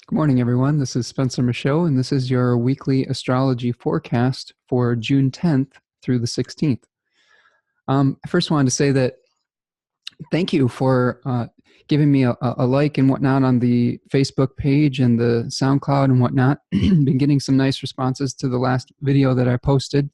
Good morning, everyone. This is Spencer Michaud, and this is your weekly astrology forecast for June 10th through the 16th. I first wanted to say that thank you for giving me a like and whatnot on the Facebook page and the SoundCloud and whatnot. Been getting some nice responses to the last video that I posted,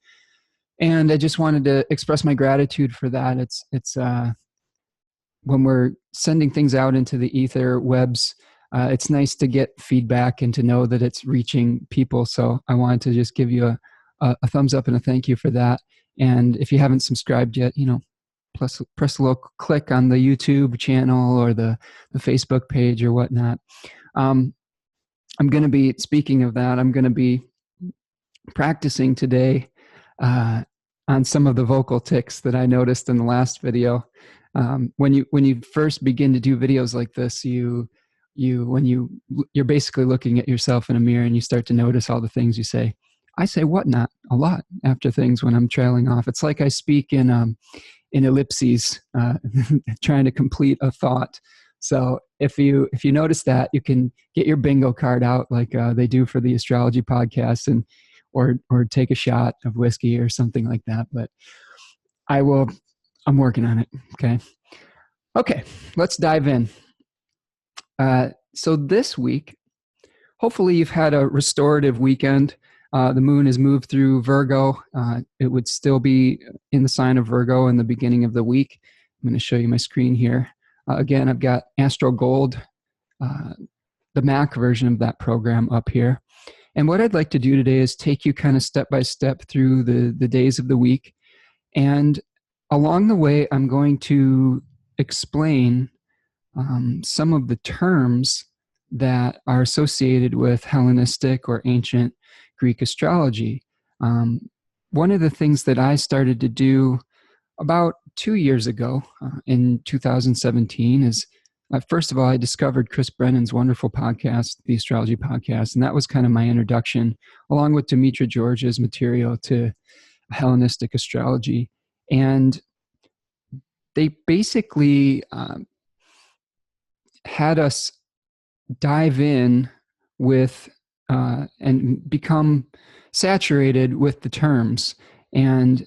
and I just wanted to express my gratitude for that. It's when we're sending things out into the ether webs, it's nice to get feedback and to know that it's reaching people. So I wanted to just give you a thumbs up and a thank you for that. And if you haven't subscribed yet, press a little click on the YouTube channel or the Facebook page or whatnot. I'm going to be, speaking of that, I'm going to be practicing today on some of the vocal tics that I noticed in the last video. When you first begin to do videos like this, you're basically looking at yourself in a mirror and you start to notice all the things you say. I say whatnot a lot after things when I'm trailing off. It's like I speak in ellipses, trying to complete a thought. So if you notice that, you can get your bingo card out like they do for the astrology podcast, or take a shot of whiskey or something like that. But I'm working on it. Okay, let's dive in. So this week, hopefully you've had a restorative weekend. The moon has moved through Virgo. It would still be in the sign of Virgo in the beginning of the week. I'm going to show you my screen here. Again, I've got Astro Gold, the Mac version of that program up here. And what I'd like to do today is take you kind of step by step through the days of the week. And along the way, I'm going to explain some of the terms that are associated with Hellenistic or ancient Greek astrology. One of the things that I started to do about 2 years ago in 2017 is, first of all, I discovered Chris Brennan's wonderful podcast, the Astrology Podcast, and that was kind of my introduction, along with Demetra George's material, to Hellenistic astrology. And they basically had us dive in with and become saturated with the terms. And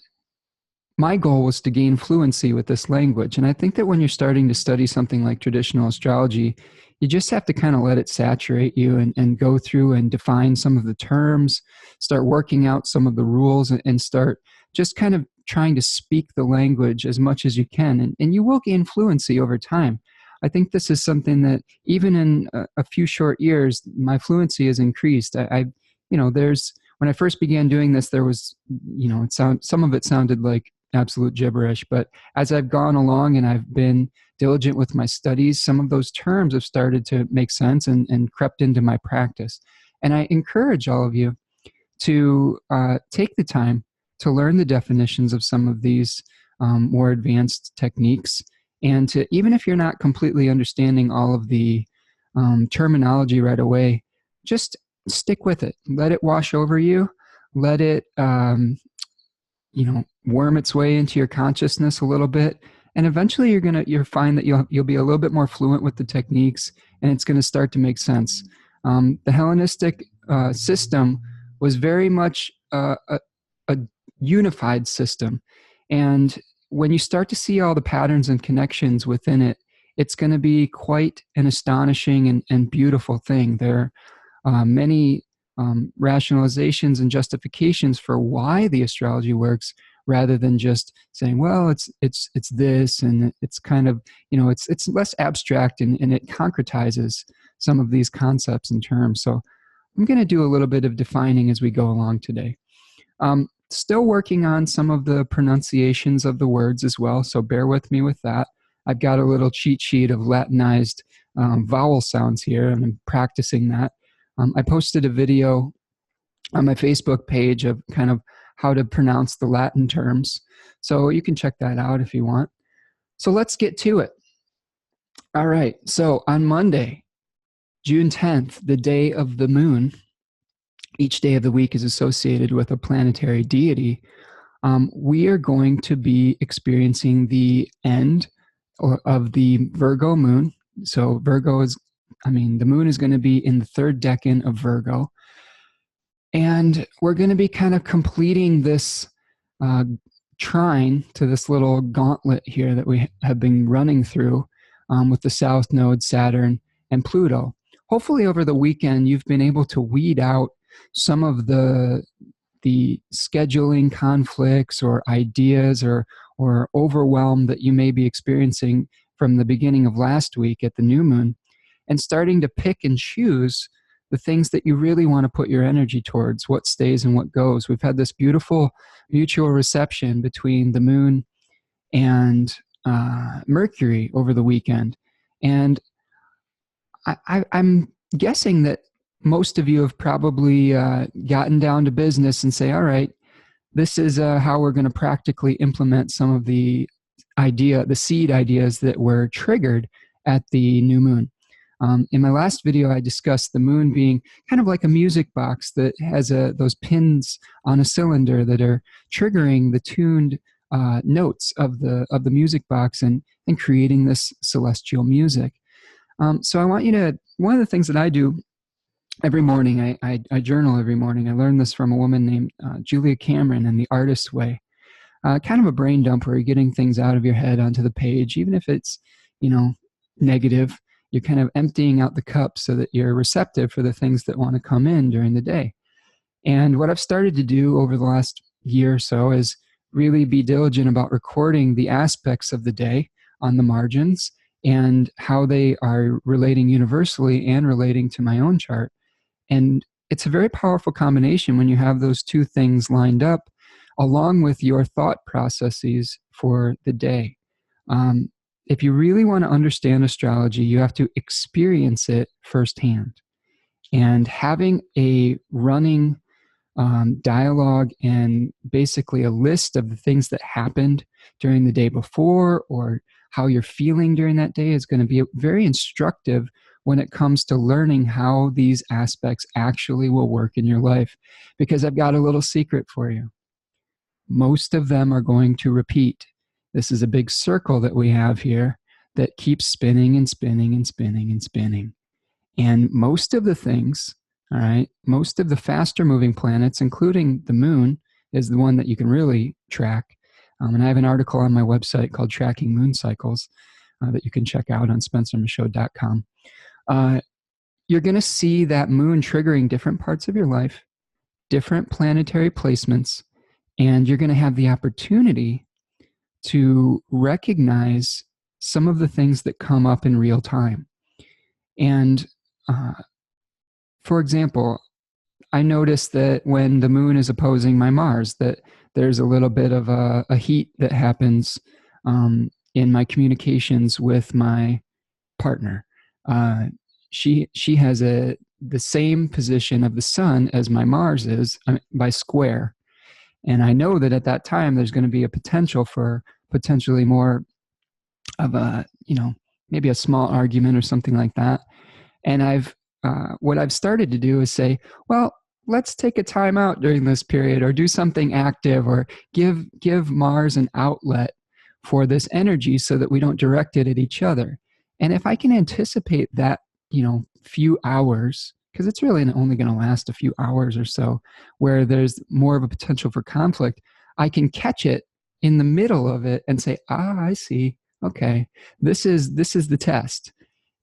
my goal was to gain fluency with this language. And I think that when you're starting to study something like traditional astrology, you just have to kind of let it saturate you and go through and define some of the terms, start working out some of the rules, and start just kind of trying to speak the language as much as you can. And you will gain fluency over time. I think this is something that even in a few short years, my fluency has increased. When I first began doing this, there was, some of it sounded like absolute gibberish, but as I've gone along and I've been diligent with my studies, some of those terms have started to make sense and crept into my practice. And I encourage all of you to take the time to learn the definitions of some of these more advanced techniques. And to, even if you're not completely understanding all of the terminology right away, just stick with it. Let it wash over you. Let it, worm its way into your consciousness a little bit. And eventually you'll find that you'll be a little bit more fluent with the techniques, and it's going to start to make sense. The Hellenistic system was very much a unified system. And when you start to see all the patterns and connections within it, it's going to be quite an astonishing and beautiful thing. There are many rationalizations and justifications for why the astrology works, rather than just saying, well, it's this, and it's kind of, it's less abstract, and it concretizes some of these concepts and terms. So I'm going to do a little bit of defining as we go along today. Still working on some of the pronunciations of the words as well, so bear with me with that. I've got a little cheat sheet of Latinized vowel sounds here, and I'm practicing that. I posted a video on my Facebook page of kind of how to pronounce the Latin terms, so you can check that out if you want. So let's get to it. All right, so on Monday, June 10th, the day of the moon, each day of the week is associated with a planetary deity. We are going to be experiencing the end of the Virgo moon. So Virgo is I mean, the moon is going to be in the third decan of Virgo. And we're going to be kind of completing this trine to this little gauntlet here that we have been running through with the South Node, Saturn, and Pluto. Hopefully over the weekend, you've been able to weed out some of the scheduling conflicts or ideas or overwhelm that you may be experiencing from the beginning of last week at the new moon, and starting to pick and choose the things that you really want to put your energy towards, what stays and what goes. We've had this beautiful mutual reception between the moon and Mercury over the weekend. And I'm guessing that most of you have probably gotten down to business and say, all right, this is how we're going to practically implement some of the seed ideas that were triggered at the new moon. In my last video, I discussed the moon being kind of like a music box that has those pins on a cylinder that are triggering the tuned notes of the music box and creating this celestial music. So I want you to, one of the things that I do every morning, I journal every morning. I learned this from a woman named Julia Cameron in The Artist's Way. Kind of a brain dump where you're getting things out of your head onto the page, even if it's, negative. You're kind of emptying out the cup so that you're receptive for the things that want to come in during the day. And what I've started to do over the last year or so is really be diligent about recording the aspects of the day on the margins and how they are relating universally and relating to my own chart. And it's a very powerful combination when you have those two things lined up along with your thought processes for the day. If you really want to understand astrology, you have to experience it firsthand. And having a running dialogue and basically a list of the things that happened during the day before or how you're feeling during that day is going to be very instructive when it comes to learning how these aspects actually will work in your life. Because I've got a little secret for you. Most of them are going to repeat. This is a big circle that we have here that keeps spinning and spinning and spinning and spinning. And most of the things, all right, most of the faster moving planets, including the moon, is the one that you can really track. And I have an article on my website called Tracking Moon Cycles that you can check out on spencermichaudastrology.com. You're going to see that moon triggering different parts of your life, different planetary placements, and you're going to have the opportunity to recognize some of the things that come up in real time. And for example, I noticed that when the moon is opposing my Mars, that there's a little bit of a heat that happens in my communications with my partner. She has the same position of the sun as my Mars is by square. And I know that at that time, there's going to be a potential for potentially more of a, maybe a small argument or something like that. And what I've started to do is say, well, let's take a time out during this period or do something active or give Mars an outlet for this energy so that we don't direct it at each other. And if I can anticipate that, few hours, because it's really only going to last a few hours or so, where there's more of a potential for conflict, I can catch it in the middle of it and say, I see. Okay, this is the test.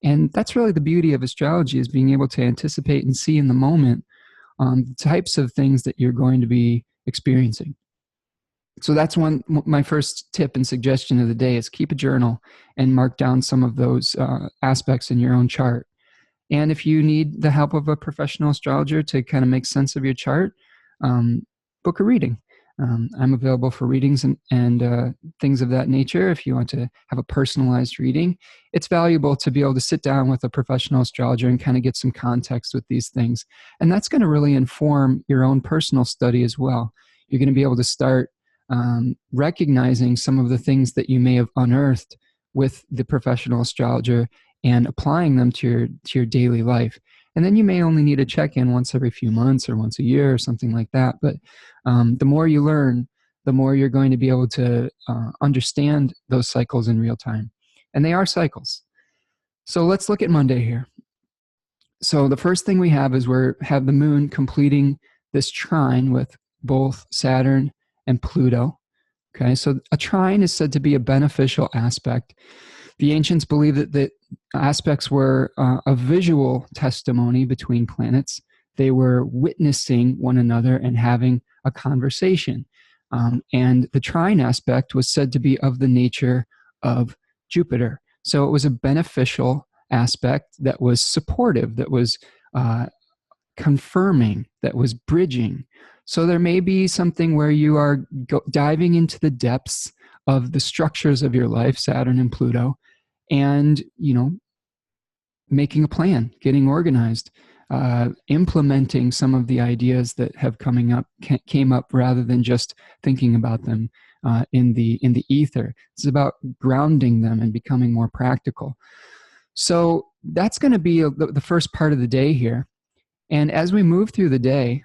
And that's really the beauty of astrology, is being able to anticipate and see in the moment the types of things that you're going to be experiencing. So that's my first tip and suggestion of the day is keep a journal and mark down some of those aspects in your own chart. And if you need the help of a professional astrologer to kind of make sense of your chart, book a reading. I'm available for readings and things of that nature. If you want to have a personalized reading, it's valuable to be able to sit down with a professional astrologer and kind of get some context with these things. And that's going to really inform your own personal study as well. You're going to be able to start recognizing some of the things that you may have unearthed with the professional astrologer and applying them to your daily life. And then you may only need a check-in once every few months or once a year or something like that. But the more you learn, the more you're going to be able to understand those cycles in real time. And they are cycles. So let's look at Monday here. So the first thing we have is we have the moon completing this trine with both Saturn and Pluto. Okay, so a trine is said to be a beneficial aspect. The ancients believed that the aspects were a visual testimony between planets. They were witnessing one another and having a conversation. And the trine aspect was said to be of the nature of Jupiter. So it was a beneficial aspect that was supportive, that was confirming, that was bridging. So there may be something where you are diving into the depths of the structures of your life, Saturn and Pluto, and, making a plan, getting organized, implementing some of the ideas that have came up rather than just thinking about them in the ether. It's about grounding them and becoming more practical. So that's going to be the first part of the day here. And as we move through the day,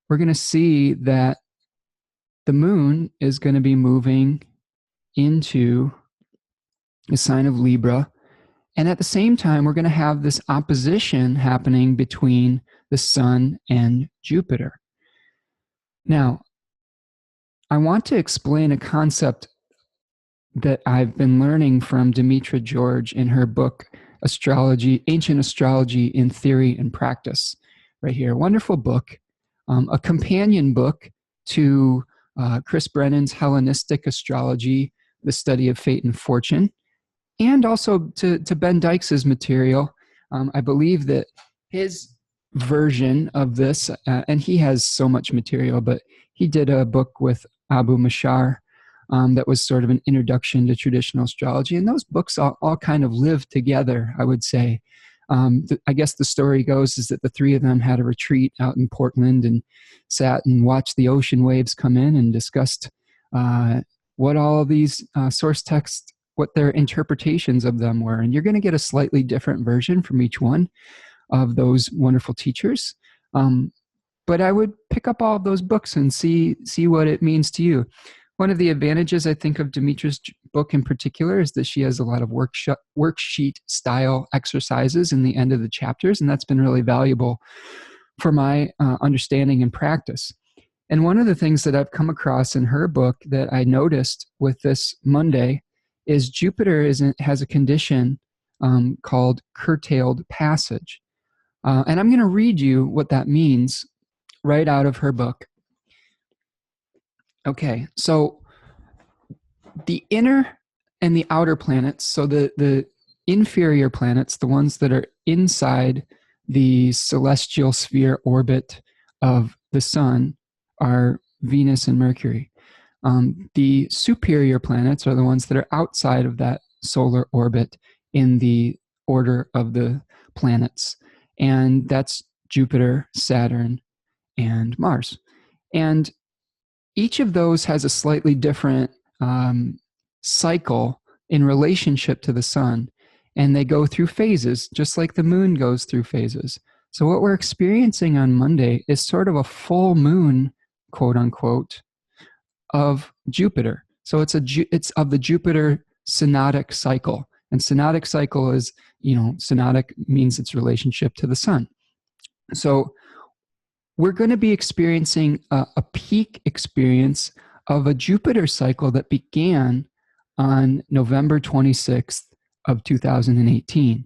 we're going to see that the moon is going to be moving into the sign of Libra. And at the same time, we're going to have this opposition happening between the sun and Jupiter. Now, I want to explain a concept that I've been learning from Demetra George in her book, Ancient Astrology in Theory and Practice, right here. Wonderful book, a companion book to Chris Brennan's Hellenistic Astrology, the Study of Fate and Fortune, and also to Ben Dykes' material. I believe that his version of this, and he has so much material, but he did a book with Abu Mashar that was sort of an introduction to traditional astrology. And those books all kind of live together, I would say. I guess the story goes is that the three of them had a retreat out in Portland and sat and watched the ocean waves come in and discussed what all of these source texts, what their interpretations of them were. And you're going to get a slightly different version from each one of those wonderful teachers. But I would pick up all of those books and see what it means to you. One of the advantages, I think, of Demetra's book in particular is that she has a lot of worksheet style exercises in the end of the chapters, and that's been really valuable for my understanding and practice. And one of the things that I've come across in her book that I noticed with this Monday is Jupiter has a condition called curtailed passage. And I'm going to read you what that means right out of her book. Okay, so the inner and the outer planets, so the inferior planets, the ones that are inside the celestial sphere orbit of the sun, are Venus and Mercury. The superior planets are the ones that are outside of that solar orbit in the order of the planets. And that's Jupiter, Saturn, and Mars. And each of those has a slightly different cycle in relationship to the sun. And they go through phases, just like the moon goes through phases. So what we're experiencing on Monday is sort of a full moon, quote unquote, of Jupiter. So it's of the Jupiter synodic cycle. And synodic cycle is, synodic means its relationship to the sun. So we're going to be experiencing a peak experience of a Jupiter cycle that began on November 26th of 2018.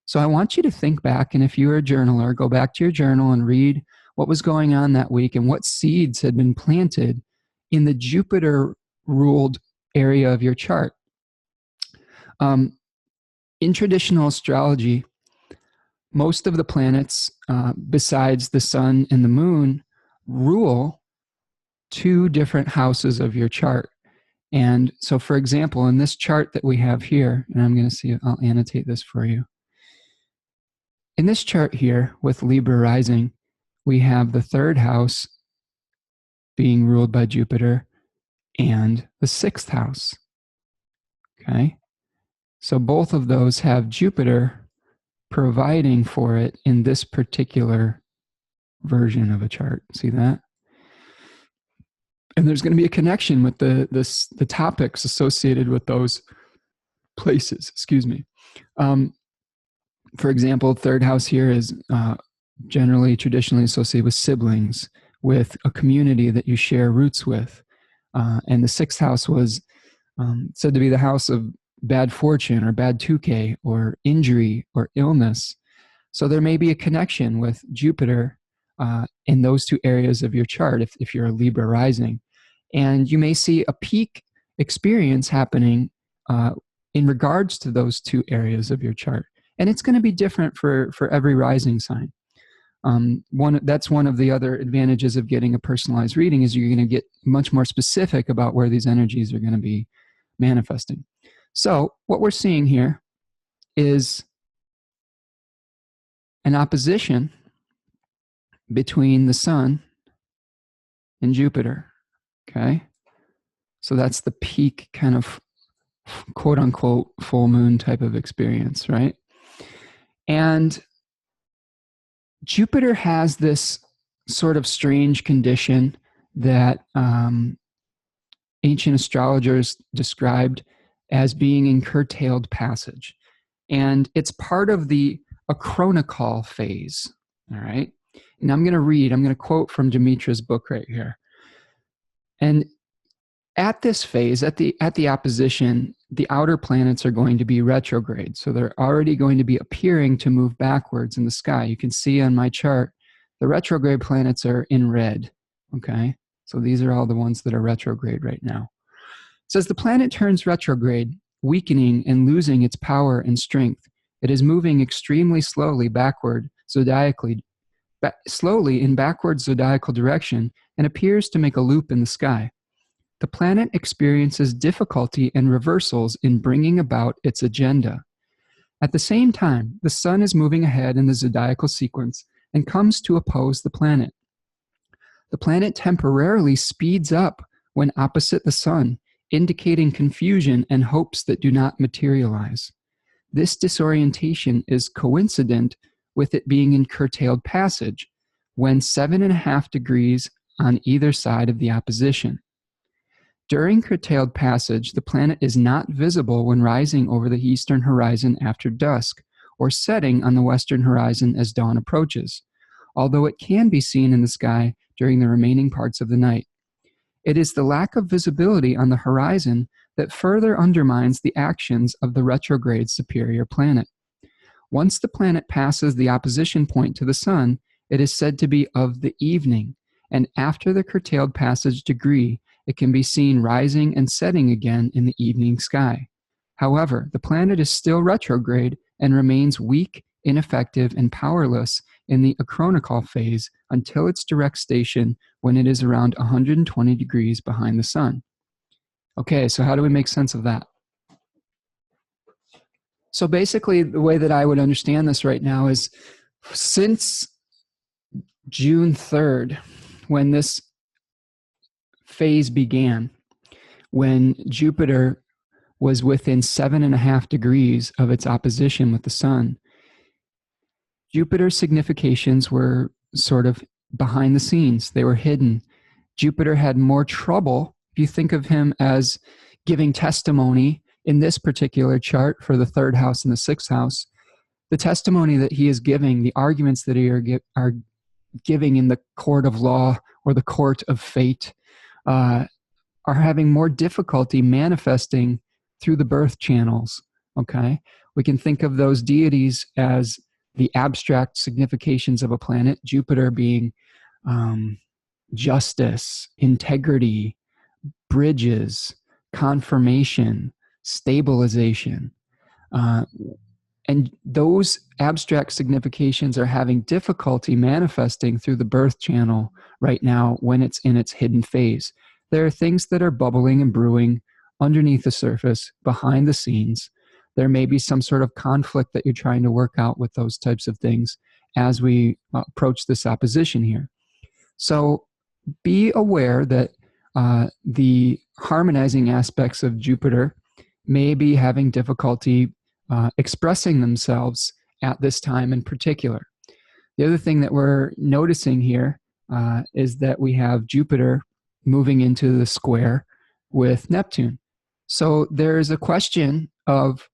So I want you to think back, and if you're a journaler, go back to your journal and read what was going on that week and what seeds had been planted in the Jupiter-ruled area of your chart. In traditional astrology, most of the planets, besides the sun and the moon, rule two different houses of your chart. And so, for example, in this chart that we have here, and I'm going to see, I'll annotate this for you. In this chart here with Libra rising, we have the third house being ruled by Jupiter and the sixth house. Okay. So both of those have Jupiter providing for it in this particular version of a chart. See that? And there's going to be a connection with the topics associated with those places. Excuse me. For example, third house here is generally traditionally associated with siblings, with a community that you share roots with. And the sixth house was said to be the house of bad fortune or bad 2K or injury or illness. So there may be a connection with Jupiter in those two areas of your chart if you're a Libra rising. And you may see a peak experience happening in regards to those two areas of your chart. And it's going to be different for every rising sign. That's one of the other advantages of getting a personalized reading is you're going to get much more specific about where these energies are going to be manifesting. So what we're seeing here is an opposition between the Sun and Jupiter, okay? So that's the peak kind of quote unquote full moon type of experience, right? And Jupiter has this sort of strange condition that ancient astrologers described as being in curtailed passage. And it's part of the acronicol phase, all right? And I'm going to quote from Demetra's book right here. And at this phase, at the opposition, the outer planets are going to be retrograde. So they're already going to be appearing to move backwards in the sky. You can see on my chart, the retrograde planets are in red, okay? So these are all the ones that are retrograde right now. It says the planet turns retrograde, weakening and losing its power and strength. It is moving extremely slowly backward, slowly in backward zodiacal direction, and appears to make a loop in the sky. The planet experiences difficulty and reversals in bringing about its agenda. At the same time, the Sun is moving ahead in the zodiacal sequence and comes to oppose the planet. The planet temporarily speeds up when opposite the Sun, indicating confusion and hopes that do not materialize. This disorientation is coincident with it being in curtailed passage, when 7.5 degrees on either side of the opposition. During curtailed passage, the planet is not visible when rising over the eastern horizon after dusk, or setting on the western horizon as dawn approaches, although it can be seen in the sky during the remaining parts of the night. It is the lack of visibility on the horizon that further undermines the actions of the retrograde superior planet. Once the planet passes the opposition point to the Sun, it is said to be of the evening, and after the curtailed passage degree, it can be seen rising and setting again in the evening sky. However, the planet is still retrograde and remains weak, ineffective, and powerless in the acronicol phase until its direct station when it is around 120 degrees behind the Sun. Okay, so how do we make sense of that? So basically, the way that I would understand this right now is since June 3rd, when this phase began, when Jupiter was within 7.5 degrees of its opposition with the Sun, Jupiter's significations were sort of behind the scenes. They were hidden. Jupiter had more trouble, if you think of him as giving testimony in this particular chart for the third house and the sixth house, the testimony that he is giving, the arguments that he are giving in the court of law or the court of fate, are having more difficulty manifesting through the birth channels, okay? We can think of those deities as the abstract significations of a planet, Jupiter being justice, integrity, bridges, confirmation, stabilization. And those abstract significations are having difficulty manifesting through the birth channel right now when it's in its hidden phase. There are things that are bubbling and brewing underneath the surface, behind the scenes. There may be some sort of conflict that you're trying to work out with those types of things as we approach this opposition here. So be aware that the harmonizing aspects of Jupiter may be having difficulty expressing themselves at this time in particular. The other thing that we're noticing here is that we have Jupiter moving into the square with Neptune. So there's a question of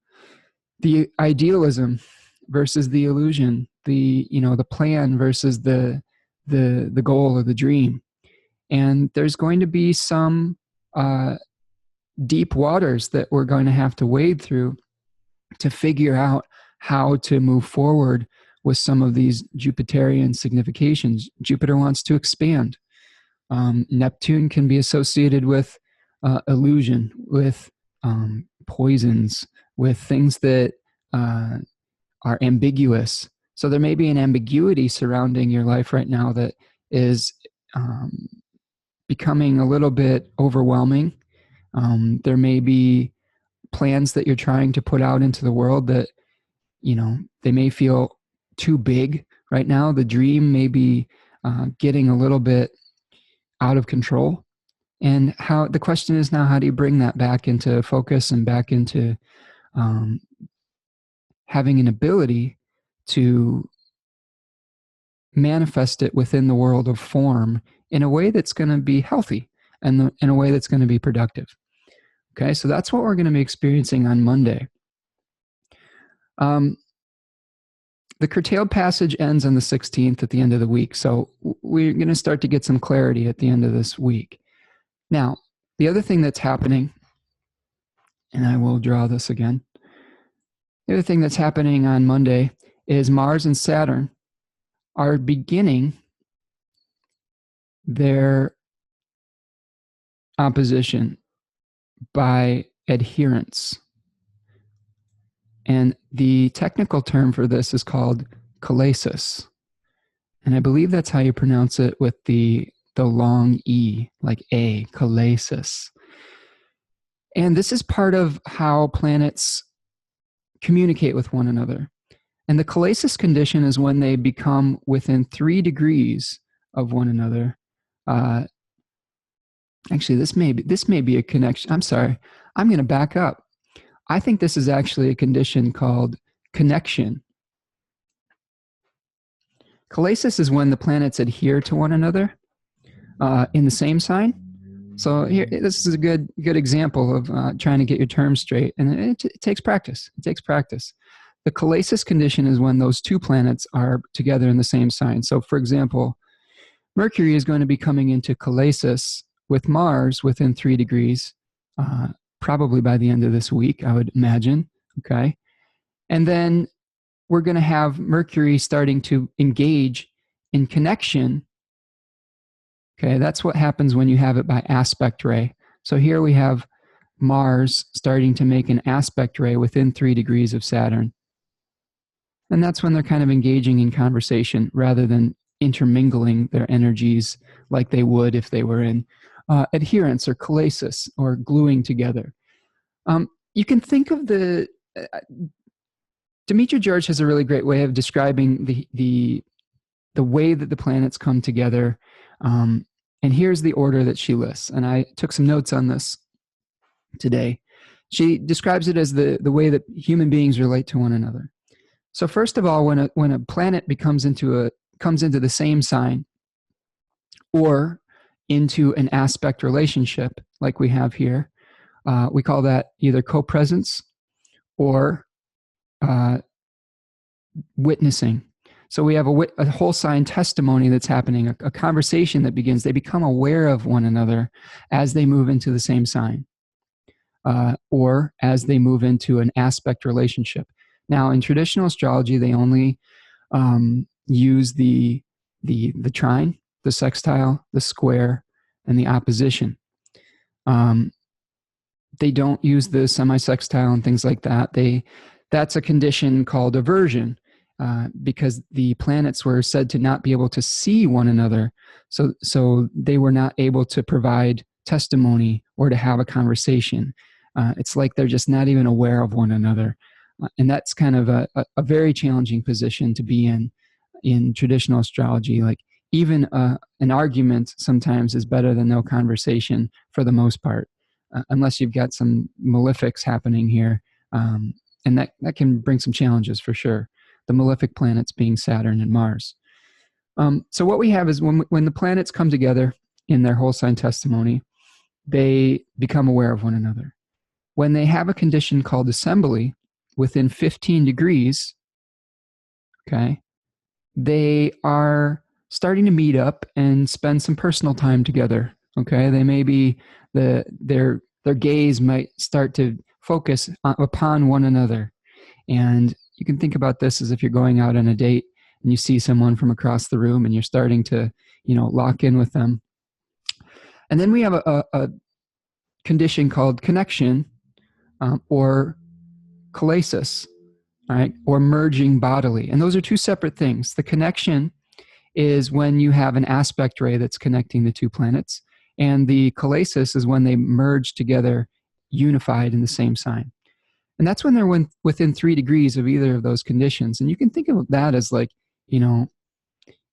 the idealism versus the illusion, the plan versus the goal or the dream. And there's going to be some deep waters that we're going to have to wade through to figure out how to move forward with some of these Jupiterian significations. Jupiter wants to expand. Neptune can be associated with illusion, with poisons, with things that are ambiguous. So there may be an ambiguity surrounding your life right now that is becoming a little bit overwhelming. There may be plans that you're trying to put out into the world that, they may feel too big right now. The dream may be getting a little bit out of control. And the question is now, how do you bring that back into focus and back into having an ability to manifest it within the world of form in a way that's going to be healthy and in a way that's going to be productive. Okay, so that's what we're going to be experiencing on Monday. The curtailed passage ends on the 16th at the end of the week. So we're going to start to get some clarity at the end of this week. Now, the other thing that's happening, and I will draw this again. The other thing that's happening on Monday is Mars and Saturn are beginning their opposition by adherence. And the technical term for this is called KOLLESIS. And I believe that's how you pronounce it with the long E, like A, KOLLESIS. And this is part of how planets communicate with one another. And the KOLLESIS condition is when they become within 3 degrees of one another. Actually, this may be a connection. I'm sorry. I'm going to back up. I think this is actually a condition called connection. KOLLESIS is when the planets adhere to one another in the same sign. So here, this is a good example of trying to get your terms straight, and it takes practice. It takes practice. The KOLLESIS condition is when those 2 planets are together in the same sign. So, for example, Mercury is going to be coming into KOLLESIS with Mars within 3 degrees, probably by the end of this week, I would imagine. Okay, and then we're going to have Mercury starting to engage in connection. Okay, that's what happens when you have it by aspect ray. So here we have Mars starting to make an aspect ray within 3 degrees of Saturn. And that's when they're kind of engaging in conversation rather than intermingling their energies like they would if they were in adherence or KOLLESIS or gluing together. You can think of Demetra George has a really great way of describing the way that the planets come together. And here's the order that she lists. And I took some notes on this today. She describes it as the way that human beings relate to one another. So first of all, when a planet comes into the same sign or into an aspect relationship like we have here, we call that either co-presence or witnessing. So we have a whole sign testimony that's happening, a conversation that begins. They become aware of one another as they move into the same sign or as they move into an aspect relationship. Now, in traditional astrology, they only use the trine, the sextile, the square, and the opposition. They don't use the semi-sextile and things like that. That's a condition called aversion because the planets were said to not be able to see one another. So they were not able to provide testimony or to have a conversation. It's like they're just not even aware of one another. And that's kind of a very challenging position to be in traditional astrology. Like even an argument sometimes is better than no conversation for the most part, unless you've got some malefics happening here. And that can bring some challenges for sure. The malefic planets being Saturn and Mars. So what we have is when the planets come together in their whole sign testimony, they become aware of one another. When they have a condition called assembly within 15 degrees okay, they are starting to meet up and spend some personal time together. Okay, they may be their gaze might start to focus upon one another. And you can think about this as if you're going out on a date and you see someone from across the room and you're starting to, lock in with them. And then we have a condition called connection, or KOLLESIS, all right, or merging bodily. And those are two separate things. The connection is when you have an aspect ray that's connecting the two planets. And the KOLLESIS is when they merge together, unified in the same sign. And that's when they're within 3 degrees of either of those conditions. And you can think of that as like,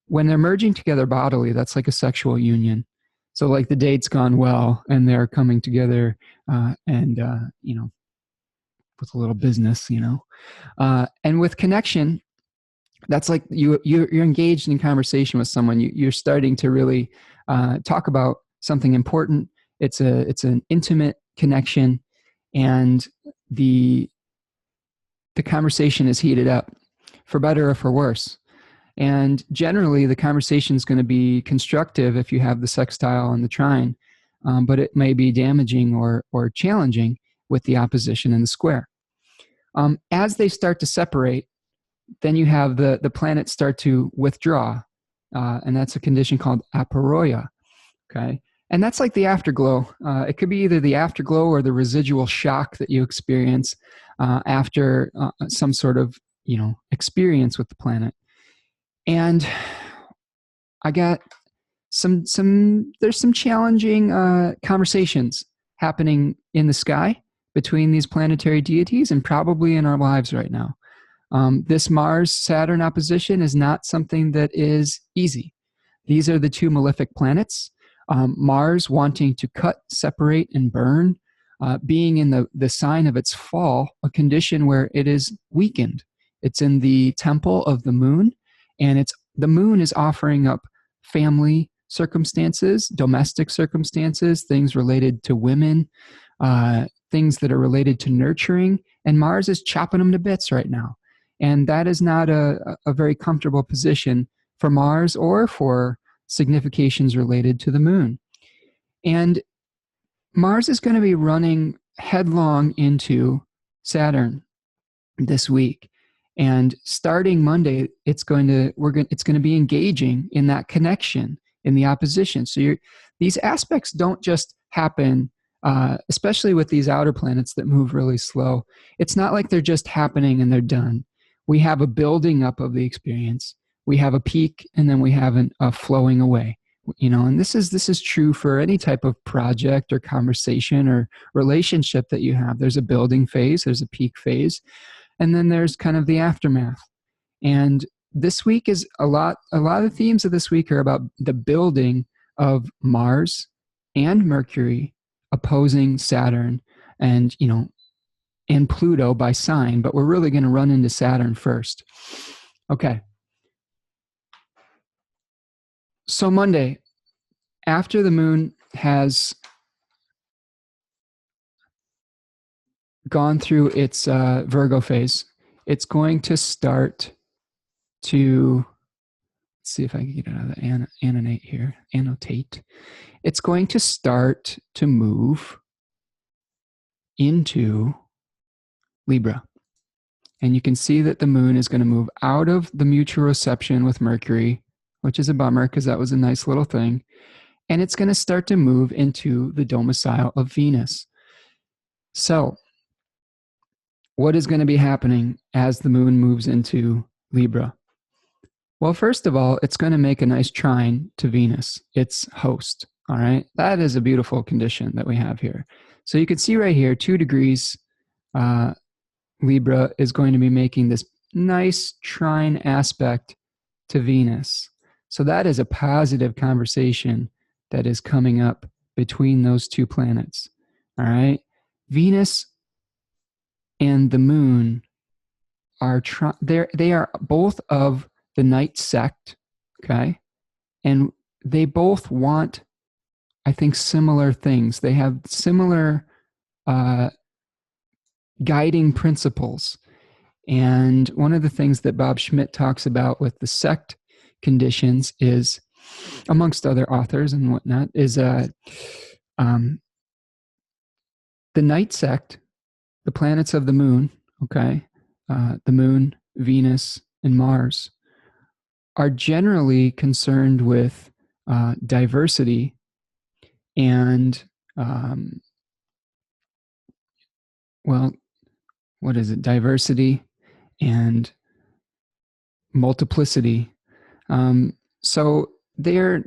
when they're merging together bodily, that's like a sexual union. So like the date's gone well and they're coming together and with a little business, and with connection, that's like you're engaged in conversation with someone. You're starting to really talk about something important. It's an intimate connection, and the conversation is heated up, for better or for worse. And generally, the conversation is going to be constructive if you have the sextile and the trine, but it may be damaging or challenging with the opposition and the square. As they start to separate, then you have the planets start to withdraw, and that's a condition called aparoia. Okay, and that's like the afterglow. It could be either the afterglow or the residual shock that you experience after some sort of experience with the planet. And I got there's some challenging conversations happening in the sky between these planetary deities and probably in our lives right now. This Mars-Saturn opposition is not something that is easy. These are the two malefic planets. Mars wanting to cut, separate, and burn, being in the sign of its fall, a condition where it is weakened. It's in the temple of the moon, and the moon is offering up family circumstances, domestic circumstances, things related to women, things that are related to nurturing, and Mars is chopping them to bits right now. And that is not a very comfortable position for Mars or for significations related to the moon. And Mars is going to be running headlong into Saturn this week. And starting Monday, it's going to be engaging in that connection, in the opposition. So these aspects don't just happen, especially with these outer planets that move really slow. It's not like they're just happening and they're done. We have a building up of the experience. We have a peak, and then we have a flowing away. And this is true for any type of project or conversation or relationship that you have. There's a building phase, there's a peak phase, and then there's kind of the aftermath. And this week is a lot of the themes of this week are about the building of Mars and Mercury opposing Saturn and Pluto by sign, but we're really going to run into Saturn first. Okay. So Monday, after the moon has gone through its Virgo phase, it's going to start to, let's see if I can get it out of the annotate. It's going to start to move into Libra. And you can see that the moon is going to move out of the mutual reception with Mercury, which is a bummer because that was a nice little thing. And it's going to start to move into the domicile of Venus. So what is going to be happening as the moon moves into Libra? Well, first of all, it's going to make a nice trine to Venus, its host. All right. That is a beautiful condition that we have here. So you can see right here, 2 degrees, Libra is going to be making this nice trine aspect to Venus. So that is a positive conversation that is coming up between those two planets. All right. Venus and the moon are they are both of the night sect. Okay. And they both want, I think, similar things. They have similar guiding principles. And one of the things that Bob Schmidt talks about with the sect conditions is, amongst other authors and whatnot, is the night sect, the planets of the moon, okay, the moon, Venus, and Mars, are generally concerned with diversity and, well, what is it? Diversity and multiplicity. So they're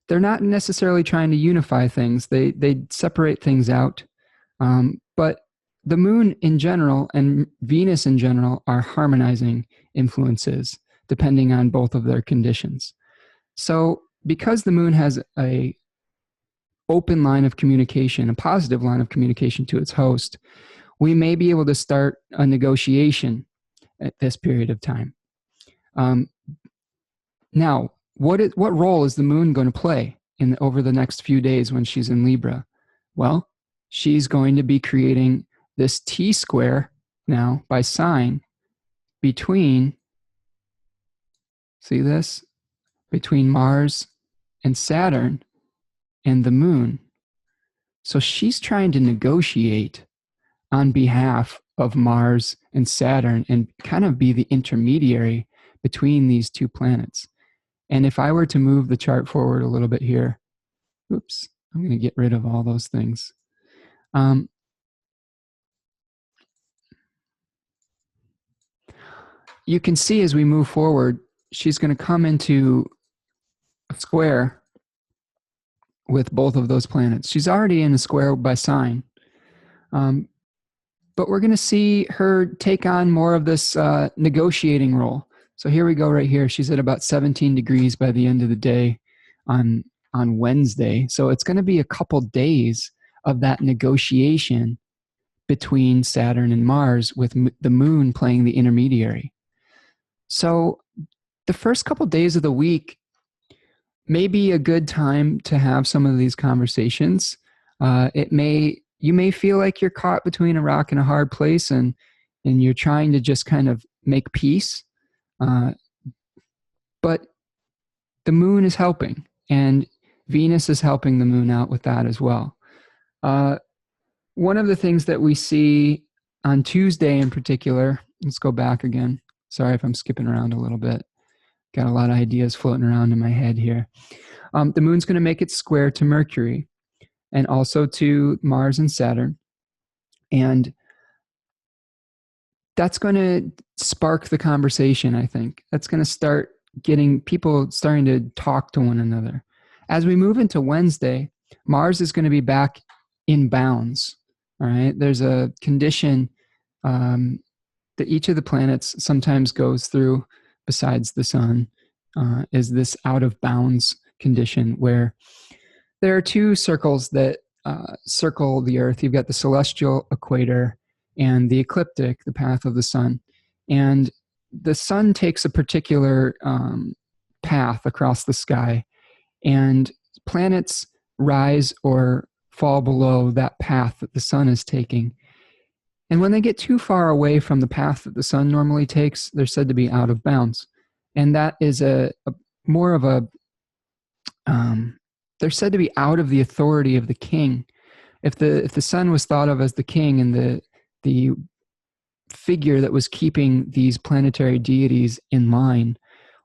not necessarily trying to unify things. They separate things out. But the moon in general and Venus in general are harmonizing influences depending on both of their conditions. So because the moon has a open line of communication, a positive line of communication to its host, we may be able to start a negotiation at this period of time. Now, what role is the moon going to play over the next few days when she's in Libra? Well, she's going to be creating this T-square now by sign between, see this? Between Mars and Saturn and the moon. So she's trying to negotiate on behalf of Mars and Saturn and kind of be the intermediary between these two planets. And if I were to move the chart forward a little bit here, oops, I'm going to get rid of all those things. You can see as we move forward, she's going to come into a square with both of those planets. She's already in a square by sign. But we're going to see her take on more of this negotiating role. So here we go right here. She's at about 17 degrees by the end of the day on Wednesday. So it's going to be a couple days of that negotiation between Saturn and Mars with the moon playing the intermediary. So the first couple days of the week may be a good time to have some of these conversations. You may feel like you're caught between a rock and a hard place, and you're trying to just kind of make peace. But the moon is helping, and Venus is helping the moon out with that as well. One of the things that we see on Tuesday in particular, let's go back again. Sorry if I'm skipping around a little bit. Got a lot of ideas floating around in my head here. The moon's going to make its square to Mercury and also to Mars and Saturn. And that's going to spark the conversation, I think. That's going to start getting people starting to talk to one another. As we move into Wednesday, Mars is going to be back in bounds. All right. There's a condition that each of the planets sometimes goes through besides the sun, is this out of bounds condition where there are two circles that circle the Earth. You've got the celestial equator and the ecliptic, the path of the sun. And the sun takes a particular path across the sky, and planets rise or fall below that path that the sun is taking. And when they get too far away from the path that the sun normally takes, they're said to be out of bounds. And that is more of a, they're said to be out of the authority of the king. If the sun was thought of as the king and the figure that was keeping these planetary deities in line,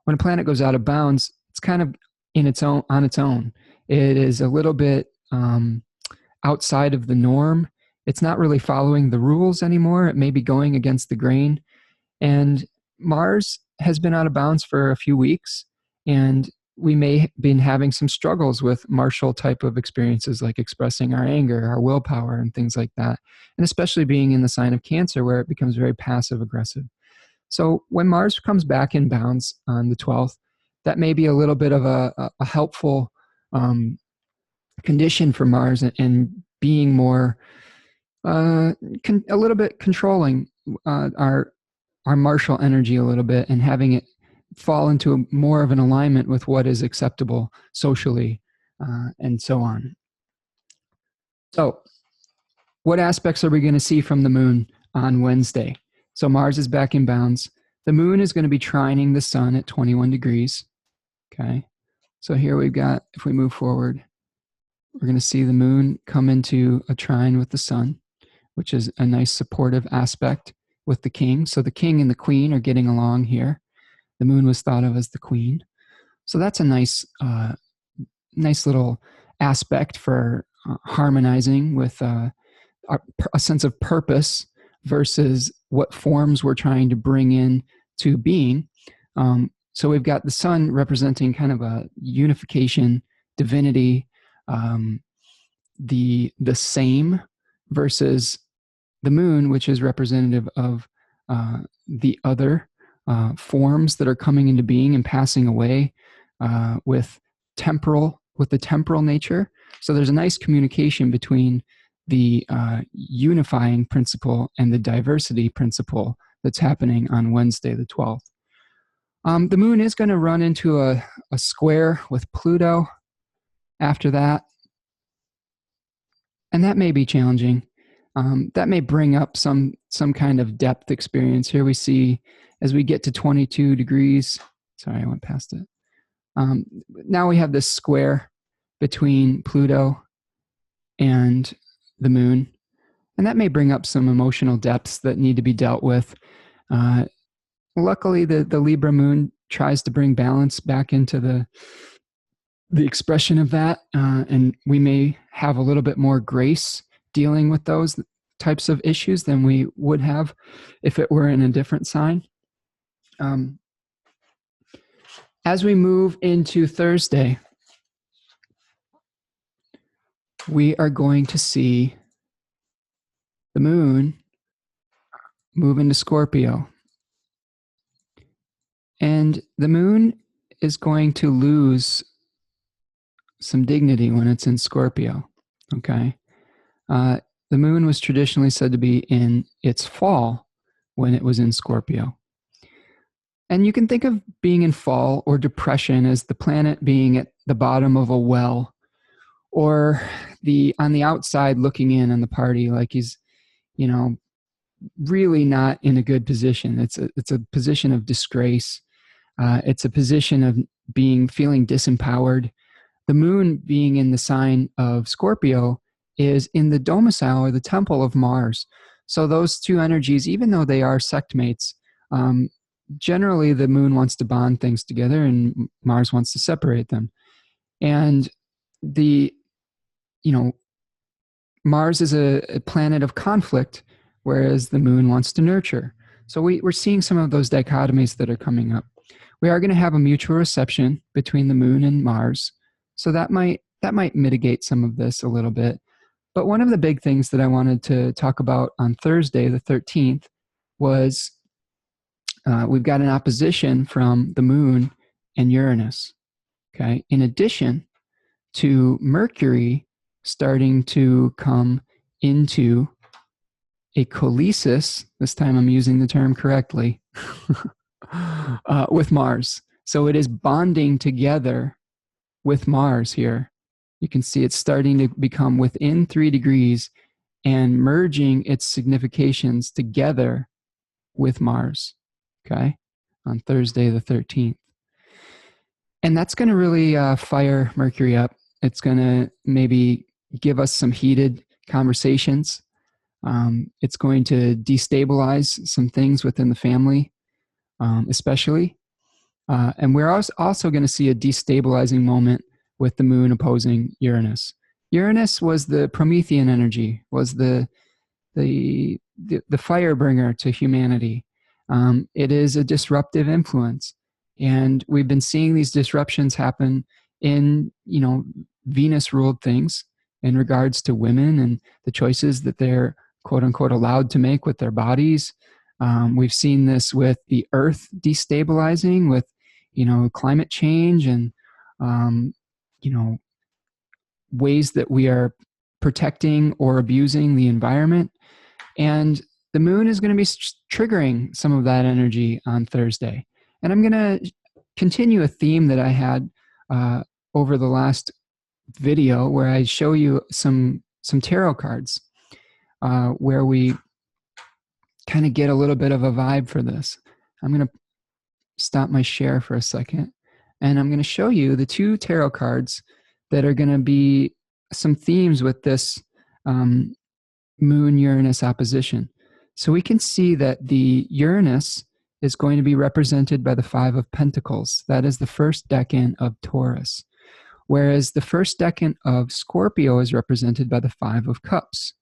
when a planet goes out of bounds, it's kind of on its own. It is a little bit outside of the norm. It's not really following the rules anymore. It may be going against the grain. And Mars has been out of bounds for a few weeks, and we may have been having some struggles with martial type of experiences like expressing our anger, our willpower, and things like that. And especially being in the sign of Cancer, where it becomes very passive aggressive. So when Mars comes back in bounds on the 12th, that may be a little bit of a helpful condition for Mars, and being more a little bit controlling our martial energy a little bit, and having it fall into more of an alignment with what is acceptable socially, and so on. So what aspects are we going to see from the moon on Wednesday? So Mars is back in bounds. The moon is going to be trining the sun at 21 degrees. Okay. So here we've got, if we move forward, we're going to see the moon come into a trine with the sun, which is a nice supportive aspect with the king. So the king and the queen are getting along here. The moon was thought of as the queen. So that's a nice, nice little aspect for harmonizing with a sense of purpose versus what forms we're trying to bring in to being. So we've got the sun representing kind of a unification, divinity, the same, versus the moon, which is representative of the other forms that are coming into being and passing away with the temporal nature. So there's a nice communication between the unifying principle and the diversity principle that's happening on Wednesday the 12th. The moon is going to run into a square with Pluto after that, and that may be challenging. That may bring up some kind of depth experience. Here we see, as we get to 22 degrees, sorry, I went past it. Now we have this square between Pluto and the moon, and that may bring up some emotional depths that need to be dealt with. Luckily, the Libra moon tries to bring balance back into the expression of that, and we may have a little bit more grace dealing with those types of issues than we would have if it were in a different sign. As we move into Thursday, we are going to see the moon move into Scorpio. And the moon is going to lose some dignity when it's in Scorpio, okay? The moon was traditionally said to be in its fall when it was in Scorpio. And you can think of being in fall or depression as the planet being at the bottom of a well, or on the outside looking in on the party like he's, really not in a good position. It's a position of disgrace. It's a position of feeling disempowered. The moon being in the sign of Scorpio is in the domicile or the temple of Mars. So those two energies, even though they are sect mates, generally the moon wants to bond things together and Mars wants to separate them. And Mars is a planet of conflict, whereas the moon wants to nurture. So we're seeing some of those dichotomies that are coming up. We are going to have a mutual reception between the moon and Mars. So that might mitigate some of this a little bit. But one of the big things that I wanted to talk about on Thursday, the 13th, was we've got an opposition from the moon and Uranus, okay? In addition to Mercury starting to come into a KOLLESIS, this time I'm using the term correctly, with Mars. So it is bonding together with Mars here. You can see it's starting to become within 3 degrees and merging its significations together with Mars, okay, on Thursday the 13th. And that's going to really fire Mercury up. It's going to maybe give us some heated conversations. It's going to destabilize some things within the family, especially. And we're also going to see a destabilizing moment with the moon opposing Uranus. Uranus was the Promethean energy, was the fire bringer to humanity. It is a disruptive influence. And we've been seeing these disruptions happen in, Venus-ruled things in regards to women and the choices that they're, quote unquote, allowed to make with their bodies. We've seen this with the Earth destabilizing, with, climate change and, ways that we are protecting or abusing the environment. And the moon is going to be triggering some of that energy on Thursday. And I'm going to continue a theme that I had over the last video where I show you some tarot cards where we kind of get a little bit of a vibe for this, I'm going to stop my share for a second, and I'm going to show you the 2 tarot cards that are going to be some themes with this Moon-Uranus opposition. So we can see that the Uranus is going to be represented by the 5 of Pentacles. That is the first decan of Taurus. Whereas the first decan of Scorpio is represented by the 5 of Cups.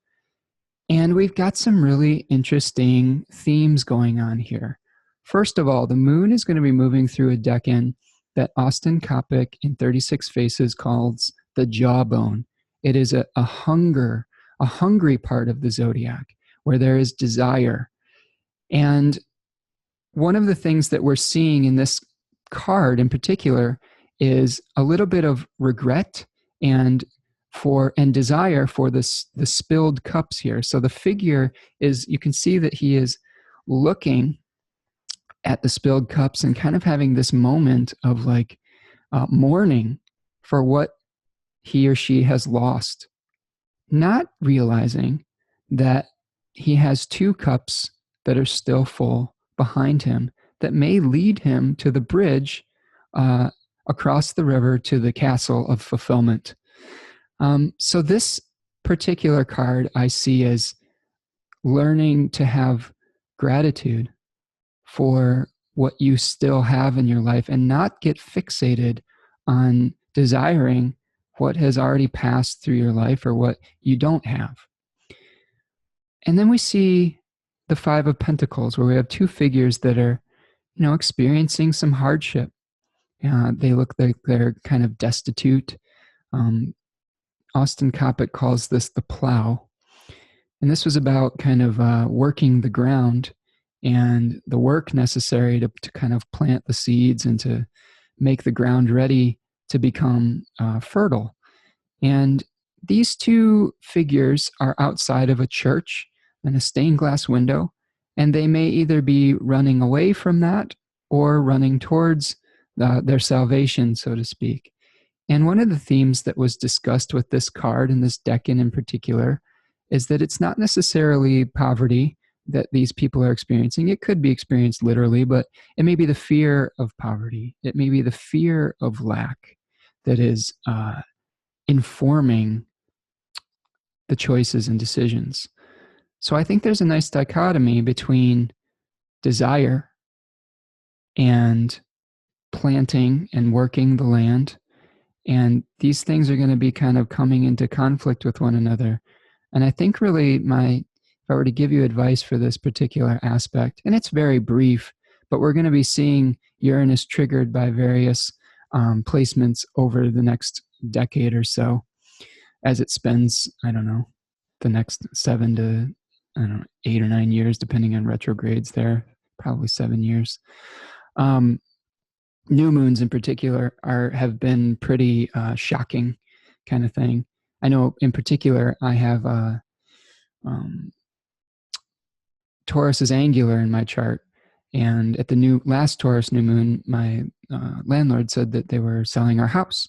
And we've got some really interesting themes going on here. First of all, the moon is going to be moving through a decan that Austin Coppock in 36 Faces calls the jawbone. It is a hungry part of the zodiac where there is desire. And one of the things that we're seeing in this card in particular is a little bit of regret and desire for the spilled cups here. So the figure is, you can see that he is looking at the spilled cups and kind of having this moment of like mourning for what he or she has lost, not realizing that he has 2 cups that are still full behind him that may lead him to the bridge across the river to the castle of fulfillment. So this particular card I see as learning to have gratitude for what you still have in your life and not get fixated on desiring what has already passed through your life or what you don't have. And then we see the 5 of Pentacles, where we have 2 figures that are, experiencing some hardship. They look like they're kind of destitute. Austin Coppock calls this the plow. And this was about kind of working the ground and the work necessary to kind of plant the seeds and to make the ground ready to become fertile. And these 2 figures are outside of a church and a stained glass window, and they may either be running away from that or running towards their salvation, so to speak. And one of the themes that was discussed with this card and this decan in particular is that it's not necessarily poverty that these people are experiencing. It could be experienced literally, but it may be the fear of poverty. It may be the fear of lack that is informing the choices and decisions. So I think there's a nice dichotomy between desire and planting and working the land. And these things are going to be kind of coming into conflict with one another. And I think really if I were to give you advice for this particular aspect, and it's very brief, but we're going to be seeing Uranus triggered by various placements over the next decade or so as it spends, the next 7 to 8 or 9 years, depending on retrogrades there, probably 7 years. New moons in particular have been pretty shocking kind of thing. I know in particular I have Taurus is angular in my chart, and at the last Taurus new moon, my landlord said that they were selling our house,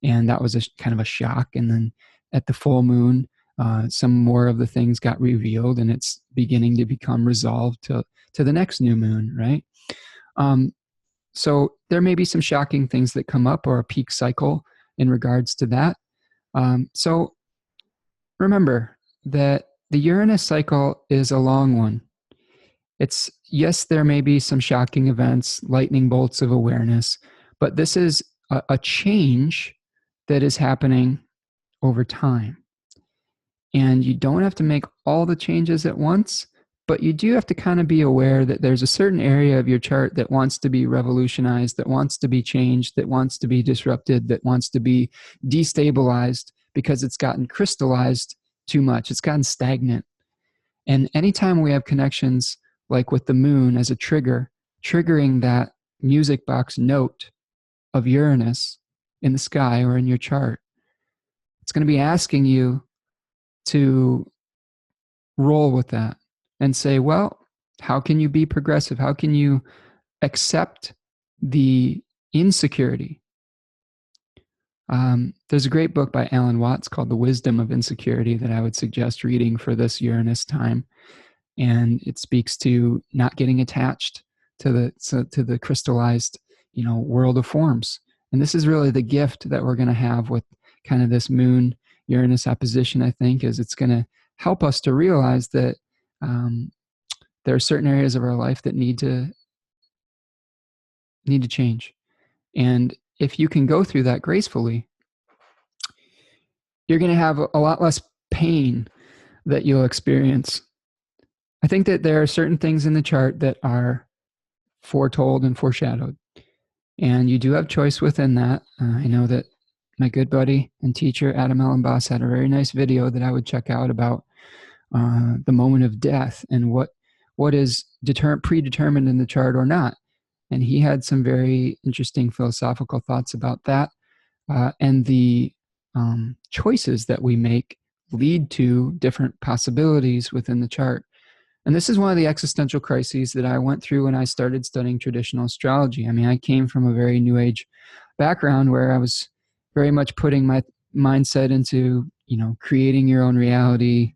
and that was kind of a shock. And then at the full moon, some more of the things got revealed, and it's beginning to become resolved to the next new moon, right? So there may be some shocking things that come up, or a peak cycle in regards to that. So remember that the Uranus cycle is a long one. Yes, there may be some shocking events, lightning bolts of awareness, but this is a change that is happening over time. And you don't have to make all the changes at once, but you do have to kind of be aware that there's a certain area of your chart that wants to be revolutionized, that wants to be changed, that wants to be disrupted, that wants to be destabilized because it's gotten crystallized too much. It's gotten stagnant. And anytime we have connections like with the moon as a triggering that music box note of Uranus in the sky or in your chart, it's going to be asking you to roll with that and say, well, how can you be progressive? How can you accept the insecurity? There's a great book by Alan Watts called The Wisdom of Insecurity that I would suggest reading for this Uranus time. and it speaks to not getting attached to the crystallized, world of forms. And this is really the gift that we're going to have with kind of this Moon Uranus opposition. I think is it's going to help us to realize that there are certain areas of our life that need to change. And if you can go through that gracefully, you're going to have a lot less pain that you'll experience. I think that there are certain things in the chart that are foretold and foreshadowed, and you do have choice within that. I know that my good buddy and teacher Adam Allen Boss had a very nice video that I would check out about the moment of death and what is predetermined in the chart or not. And he had some very interesting philosophical thoughts about that, and the choices that we make lead to different possibilities within the chart. And this is one of the existential crises that I went through when I started studying traditional astrology. I mean, I came from a very New Age background where I was very much putting my mindset into, creating your own reality,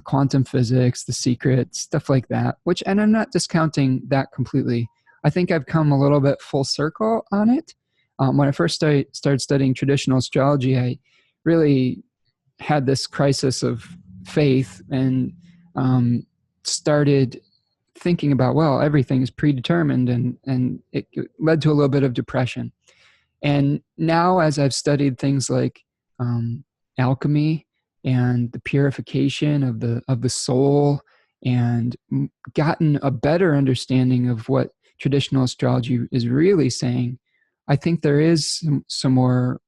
quantum physics, The Secret, stuff like that, and I'm not discounting that completely. I think I've come a little bit full circle on it. When I first started studying traditional astrology, I really had this crisis of faith and started thinking about, well, everything is predetermined, and it led to a little bit of depression. And now, as I've studied things like alchemy and the purification of the soul, and gotten a better understanding of what traditional astrology is really saying, I think there is some more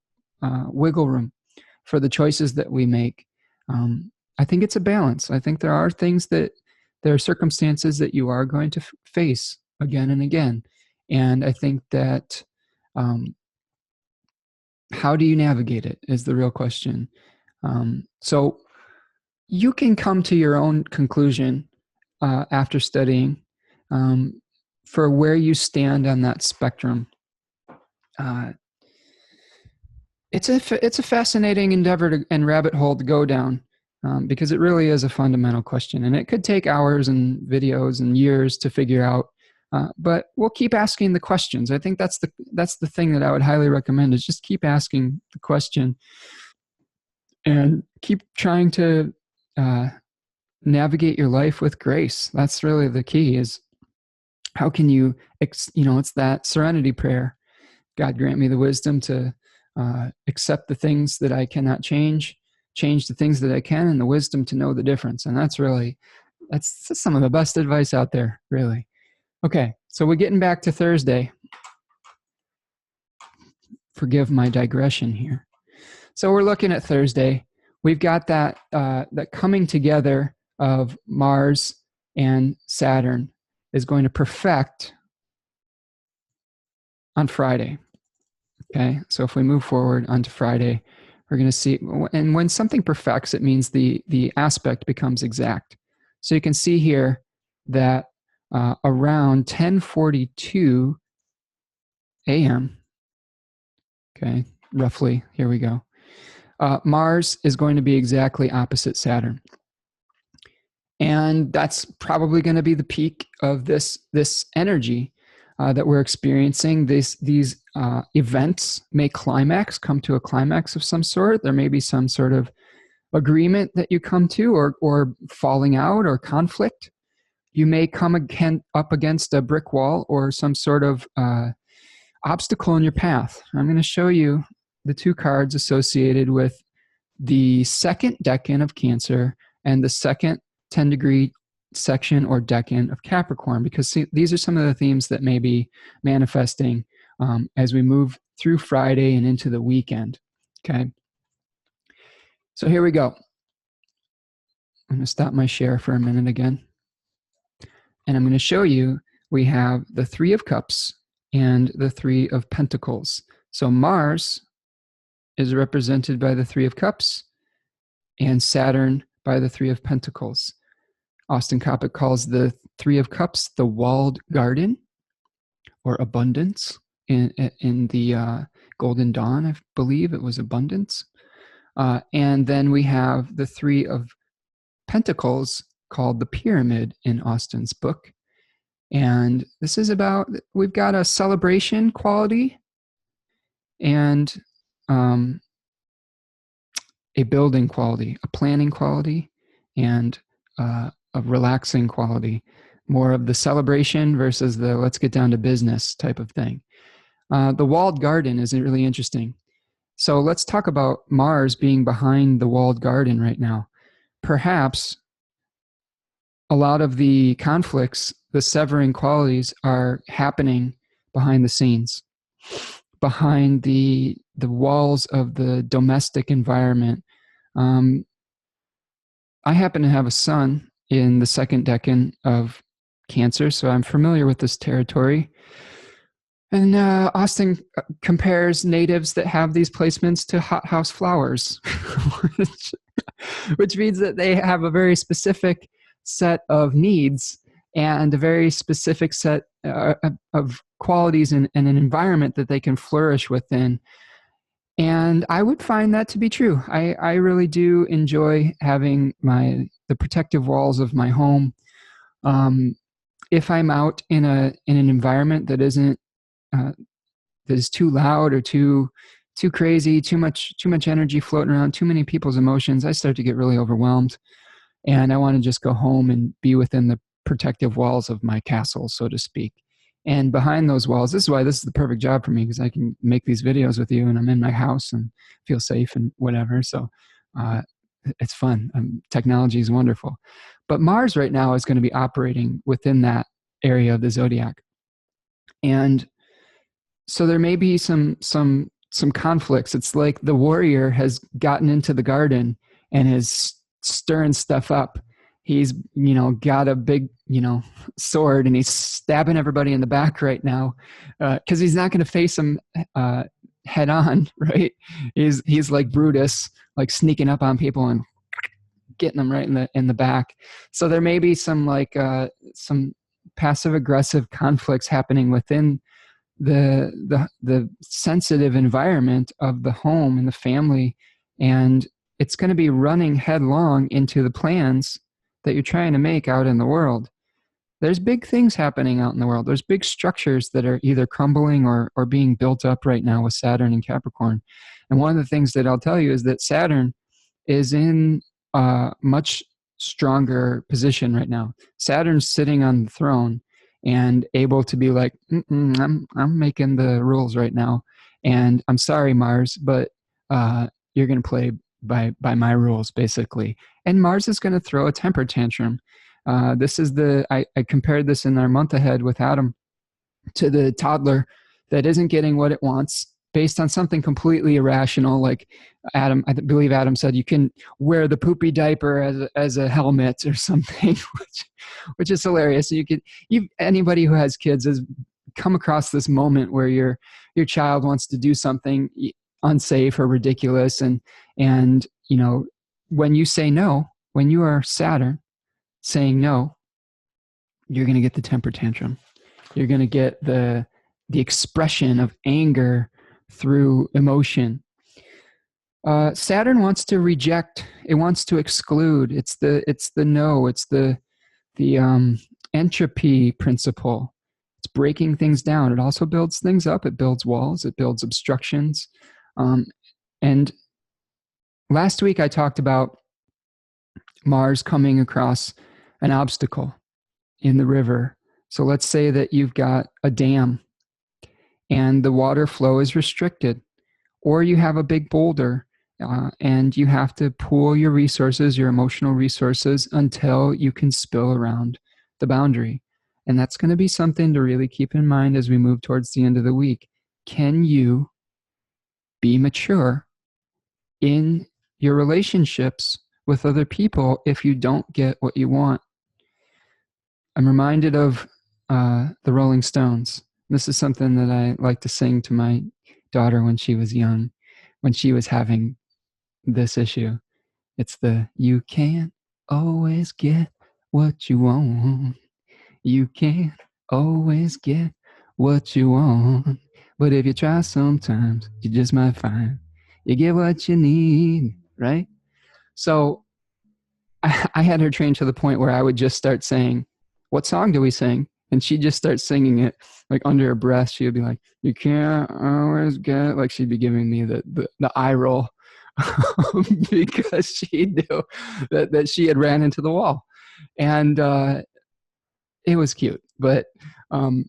wiggle room for the choices that we make. I think it's a balance. I think there are circumstances that you are going to face again and again. And I think that how do you navigate it is the real question. So you can come to your own conclusion after studying for where you stand on that spectrum. It's a fascinating endeavor and rabbit hole to go down, because it really is a fundamental question, and it could take hours and videos and years to figure out. But we'll keep asking the questions. I think that's the thing that I would highly recommend, is just keep asking the question and keep trying to navigate your life with grace. That's really the key, is how can you, it's that serenity prayer. God grant me the wisdom to accept the things that I cannot change the things that I can, and the wisdom to know the difference. And that's some of the best advice out there, really. Okay, so we're getting back to Thursday. Forgive my digression here. So we're looking at Thursday. We've got that coming together of Mars and Saturn is going to perfect on Friday. Okay, so if we move forward onto Friday, we're going to see, and when something perfects, it means the aspect becomes exact. So you can see here that around 10:42 a.m., okay, roughly, here we go, Mars is going to be exactly opposite Saturn. And that's probably going to be the peak of this energy that we're experiencing. These events may come to a climax of some sort. There may be some sort of agreement that you come to, or falling out or conflict. You may come up against a brick wall or some sort of obstacle in your path. I'm going to show you the two cards associated with the second decan of Cancer and the second 10-degree section or decan of Capricorn, because these are some of the themes that may be manifesting as we move through Friday and into the weekend. Okay, so here we go. I'm going to stop my share for a minute again, and I'm going to show you we have the Three of Cups and the Three of Pentacles. So Mars is represented by the Three of Cups and Saturn by the Three of Pentacles. Austin Coppock calls the Three of Cups the walled garden, or abundance. In the Golden Dawn, I believe it was abundance. And then we have the Three of Pentacles called The Pyramid in Austin's book. And this is about, we've got a celebration quality and a building quality, a planning quality, and a relaxing quality. More of the celebration versus the let's get down to business type of thing. The walled garden is really interesting. So let's talk about Mars being behind the walled garden right now. Perhaps a lot of the conflicts, the severing qualities are happening behind the scenes, behind the walls of the domestic environment. I happen to have a son in the second decan of Cancer, so I'm familiar with this territory. And Austin compares natives that have these placements to hothouse flowers, which means that they have a very specific set of needs and a very specific set of qualities and an environment that they can flourish within. And I would find that to be true. I really do enjoy having the protective walls of my home. If I'm out in an environment that isn't that is too loud or too crazy, too much energy floating around, too many people's emotions, I start to get really overwhelmed, and I want to just go home and be within the protective walls of my castle, so to speak. And behind those walls, this is why this is the perfect job for me, because I can make these videos with you and I'm in my house and feel safe and whatever. So it's fun. Technology is wonderful. But Mars right now is going to be operating within that area of the zodiac. And so there may be some conflicts. It's like the warrior has gotten into the garden and is stirring stuff up. He's, got a big, sword, and he's stabbing everybody in the back right now because he's not going to face them head on, right? He's like Brutus, like sneaking up on people and getting them right in the back. So there may be some passive aggressive conflicts happening within the sensitive environment of the home and the family, and it's going to be running headlong into the plans that you're trying to make out in the world. There's big things happening out in the world. There's big structures that are either crumbling or being built up right now with Saturn and Capricorn. And one of the things that I'll tell you is that Saturn is in a much stronger position right now. Saturn's sitting on the throne and able to be like, I'm making the rules right now. And I'm sorry, Mars, but you're going to play by my rules, basically. And Mars is going to throw a temper tantrum. This is I compared this in our month ahead with Adam to the toddler that isn't getting what it wants based on something completely irrational. Like Adam, I believe Adam said, you can wear the poopy diaper as a helmet or something, which is hilarious. So anybody who has kids has come across this moment where your child wants to do something unsafe or ridiculous, and when you say no, when you are Saturn saying no, you're going to get the temper tantrum. You're going to get the expression of anger through emotion. Saturn wants to reject. It wants to exclude. It's the no. It's the entropy principle. It's breaking things down. It also builds things up. It builds walls. It builds obstructions. And last week I talked about Mars coming across an obstacle in the river. So let's say that you've got a dam and the water flow is restricted, or you have a big boulder and you have to pool your resources, your emotional resources, until you can spill around the boundary. And that's going to be something to really keep in mind as we move towards the end of the week. Can you be mature in your relationships with other people if you don't get what you want? I'm reminded of the Rolling Stones. This is something that I like to sing to my daughter when she was young, when she was having this issue. It's the, you can't always get what you want. You can't always get what you want. But if you try sometimes, you just might find you get what you need, right? So I had her trained to the point where I would just start saying, "What song do we sing?" And she'd just start singing it like under her breath. She would be like, "You can't always get," like she'd be giving me the eye roll because she knew that she had ran into the wall. And it was cute. But I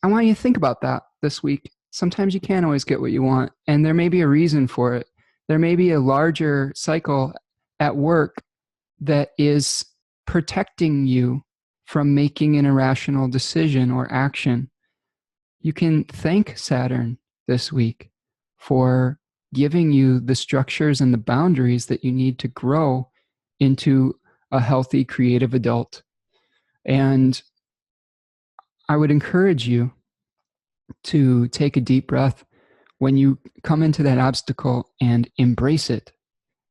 want you to think about that this week. Sometimes you can't always get what you want, and there may be a reason for it. There may be a larger cycle at work that is protecting you from making an irrational decision or action. You can thank Saturn this week for giving you the structures and the boundaries that you need to grow into a healthy, creative adult. And I would encourage you to take a deep breath when you come into that obstacle and embrace it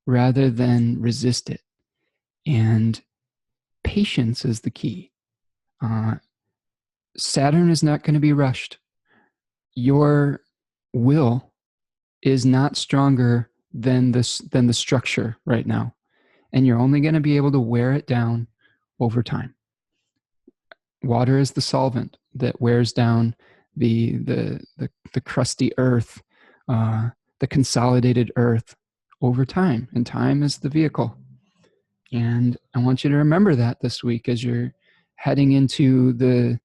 rather than resist it. And patience is the key. Saturn is not going to be rushed. Your will is not stronger than the structure right now, and you're only going to be able to wear it down over time. Water is the solvent that wears down the crusty earth, the consolidated earth over time, and time is the vehicle. And I want you to remember that this week as you're heading into the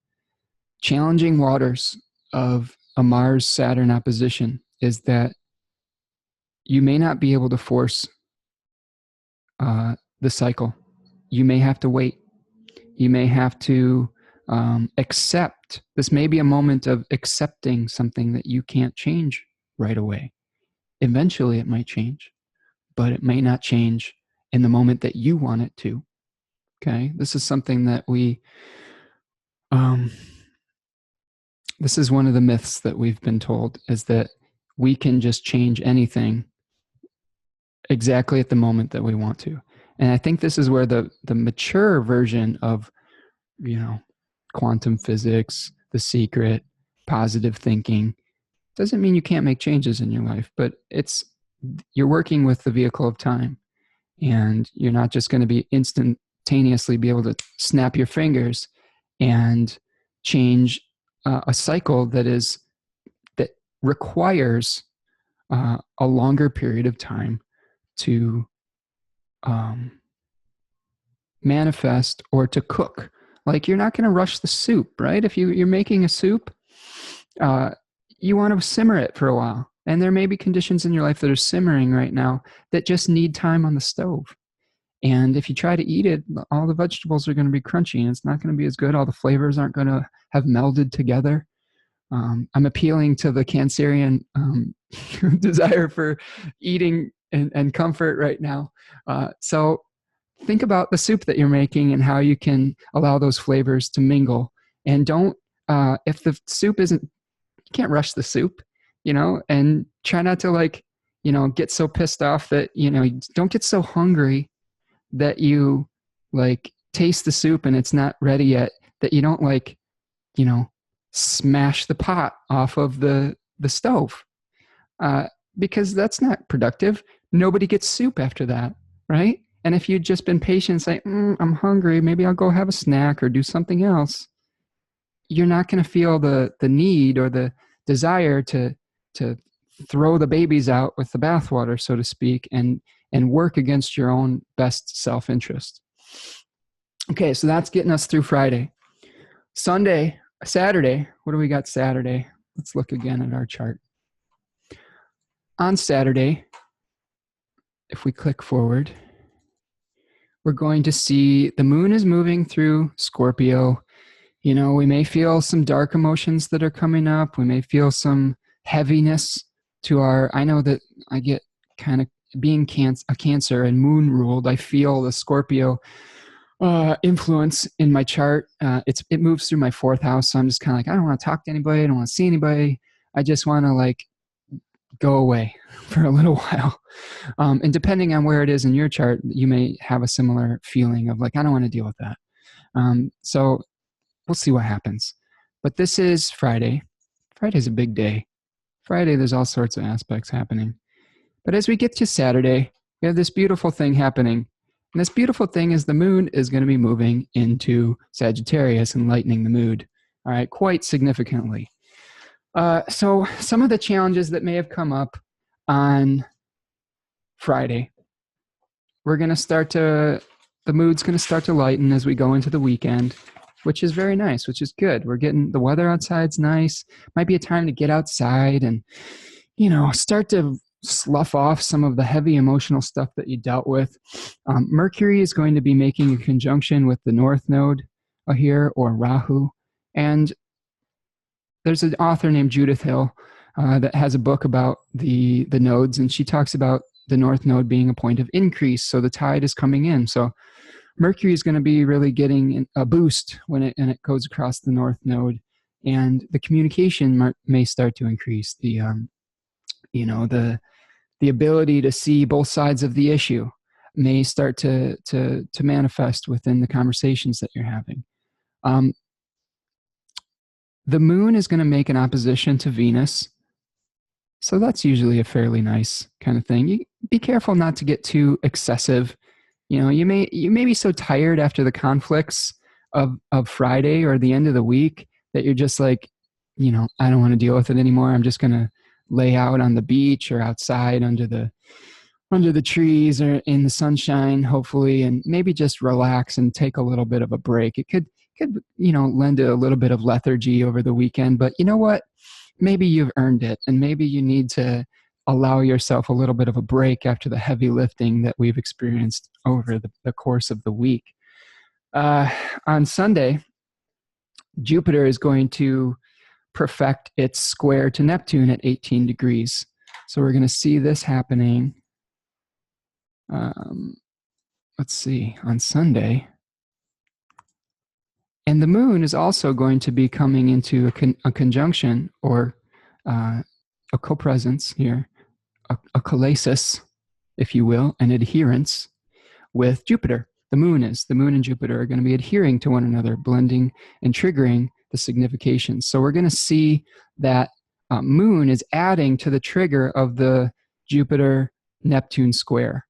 challenging waters of a Mars-Saturn opposition, is that you may not be able to force the cycle. You may have to wait. You may have to accept. This may be a moment of accepting something that you can't change right away. Eventually it might change, but it may not change in the moment that you want it to. Okay? This is something that this is one of the myths that we've been told, is that we can just change anything exactly at the moment that we want to. And I think this is where the mature version of, quantum physics, The Secret, positive thinking, doesn't mean you can't make changes in your life, but you're working with the vehicle of time, and you're not just going to be instantaneously be able to snap your fingers and change a cycle that requires a longer period of time to manifest or to cook. Like, you're not going to rush the soup, right? If you're making a soup, you want to simmer it for a while. And there may be conditions in your life that are simmering right now that just need time on the stove. And if you try to eat it, all the vegetables are going to be crunchy and it's not going to be as good. All the flavors aren't going to have melded together. I'm appealing to the Cancerian desire for eating and comfort right now. So think about the soup that you're making and how you can allow those flavors to mingle. And don't, if the soup isn't, you can't rush the soup, and try not to get so pissed off that, don't get so hungry that you taste the soup and it's not ready yet, that you don't smash the pot off of the stove, because that's not productive. Nobody gets soup after that, right? And if you'd just been patient, say, I'm hungry, maybe I'll go have a snack or do something else, you're not going to feel the need or the desire to throw the babies out with the bathwater, so to speak, and work against your own best self-interest. Okay, so that's getting us through Friday. Saturday, what do we got Saturday? Let's look again at our chart. On Saturday, if we click forward, we're going to see the moon is moving through Scorpio. We may feel some dark emotions that are coming up. We may feel some heaviness to I know that I get kind of, being a Cancer and moon ruled, I feel the Scorpio influence in my chart. It moves through my 4th house. So I'm just kind of I don't want to talk to anybody. I don't want to see anybody. I just want to go away for a little while. And depending on where it is in your chart, you may have a similar feeling of I don't want to deal with that. So we'll see what happens. But this is Friday. Friday's a big day. Friday, there's all sorts of aspects happening. But as we get to Saturday, we have this beautiful thing happening. And this beautiful thing is the moon is going to be moving into Sagittarius and lightening the mood, all right, quite significantly. So some of the challenges that may have come up on Friday, the mood's going to start to lighten as we go into the weekend, which is very nice, which is good. We're getting the weather outside's nice. Might be a time to get outside and, start to slough off some of the heavy emotional stuff that you dealt with. Mercury is going to be making a conjunction with the North Node here, or Rahu. And there's an author named Judith Hill that has a book about the nodes, and she talks about the North Node being a point of increase. So the tide is coming in. So Mercury is going to be really getting a boost when it goes across the North Node, and the communication may start to increase. The ability to see both sides of the issue may start to manifest within the conversations that you're having. The moon is going to make an opposition to Venus. So that's usually a fairly nice kind of thing. You be careful not to get too excessive. You may be so tired after the conflicts of Friday or the end of the week that you're just like, I don't want to deal with it anymore. I'm just going to lay out on the beach or outside under the trees or in the sunshine, hopefully, and maybe just relax and take a little bit of a break. It could lend a little bit of lethargy over the weekend, but you know what? Maybe you've earned it, and maybe you need to allow yourself a little bit of a break after the heavy lifting that we've experienced over the course of the week. On Sunday, Jupiter is going to perfect its square to Neptune at 18 degrees. So we're going to see this happening, let's see, on Sunday. And the moon is also going to be coming into a conjunction, or a co-presence here, a KOLLESIS, if you will, an adherence with Jupiter. The moon and Jupiter are going to be adhering to one another, blending and triggering the significations. So we're going to see that moon is adding to the trigger of the Jupiter-Neptune square.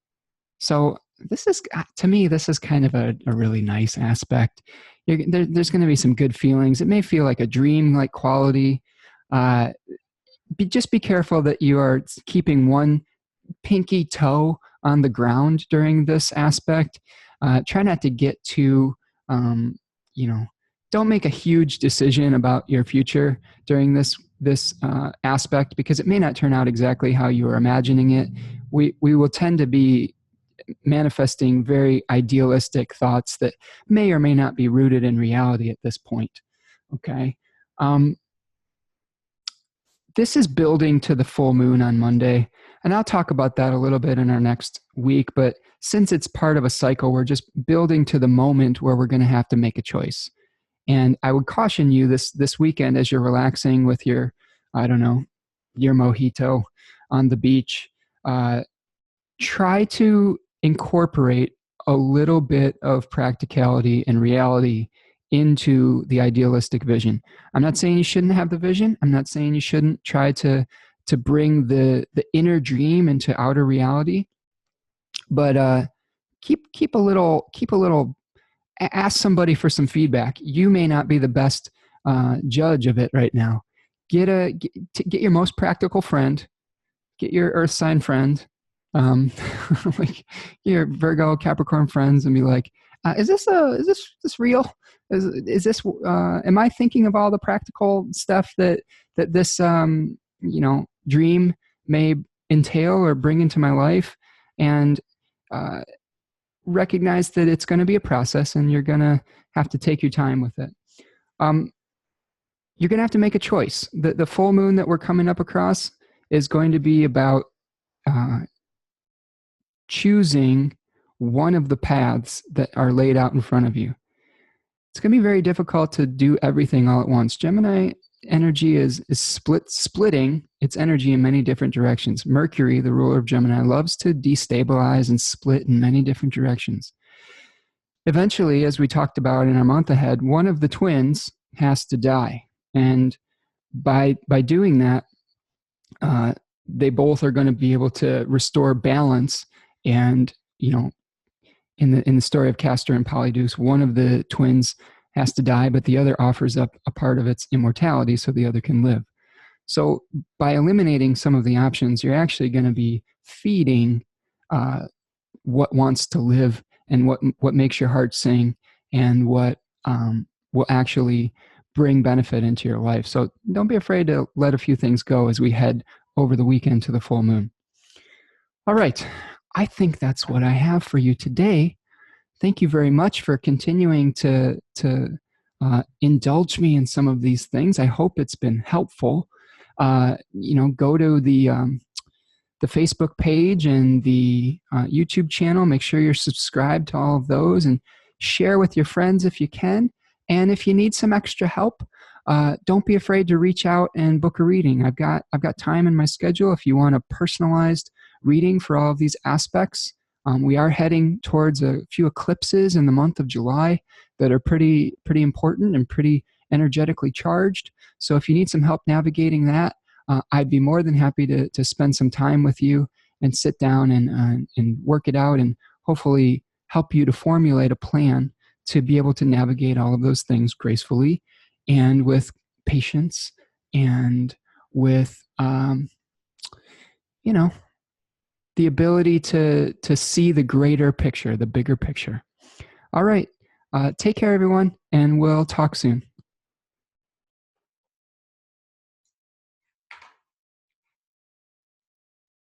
So to me, this is kind of a really nice aspect. There's going to be some good feelings. It may feel like a dream-like quality. Just be careful that you are keeping one pinky toe on the ground during this aspect. Try not to get too, don't make a huge decision about your future during this aspect, because it may not turn out exactly how you were imagining it. We will tend to be manifesting very idealistic thoughts that may or may not be rooted in reality at this point. Okay. This is building to the full moon on Monday, and I'll talk about that a little bit in our next week, but since it's part of a cycle, we're just building to the moment where we're going to have to make a choice. And I would caution you this weekend, as you're relaxing with your mojito on the beach, try to incorporate a little bit of practicality and reality into the idealistic vision. I'm not saying you shouldn't have the vision. I'm not saying you shouldn't try to bring the inner dream into outer reality. But keep a little. Ask somebody for some feedback. You may not be the best judge of it right now. Get your most practical friend. Get your Earth sign friend, like your Virgo, Capricorn friends, and be like, is this real? Is this? Am I thinking of all the practical stuff that this dream may entail or bring into my life? And recognize that it's going to be a process, and you're going to have to take your time with it. You're going to have to make a choice. The full moon that we're coming up across is going to be about choosing one of the paths that are laid out in front of you. It's going to be very difficult to do everything all at once. Gemini energy is splitting its energy in many different directions. Mercury, the ruler of Gemini, loves to destabilize and split in many different directions. Eventually, as we talked about in our month ahead, one of the twins has to die. And by doing that, they both are going to be able to restore balance and, in the story of Castor and Polydeuce, one of the twins has to die, but the other offers up a part of its immortality so the other can live. So by eliminating some of the options, you're actually going to be feeding what wants to live and what makes your heart sing and what will actually bring benefit into your life. So don't be afraid to let a few things go as we head over the weekend to the full moon. All right. I think that's what I have for you today. Thank you very much for continuing to indulge me in some of these things. I hope it's been helpful. Go to the Facebook page and the YouTube channel. Make sure you're subscribed to all of those and share with your friends if you can. And if you need some extra help, don't be afraid to reach out and book a reading. I've got time in my schedule if you want a personalized reading for all of these aspects. We are heading towards a few eclipses in the month of July that are pretty important and pretty energetically charged. So if you need some help navigating that, I'd be more than happy to spend some time with you and sit down and work it out and hopefully help you to formulate a plan to be able to navigate all of those things gracefully and with patience and with, the ability to see the greater picture, the bigger picture. All right. Take care, everyone, and we'll talk soon.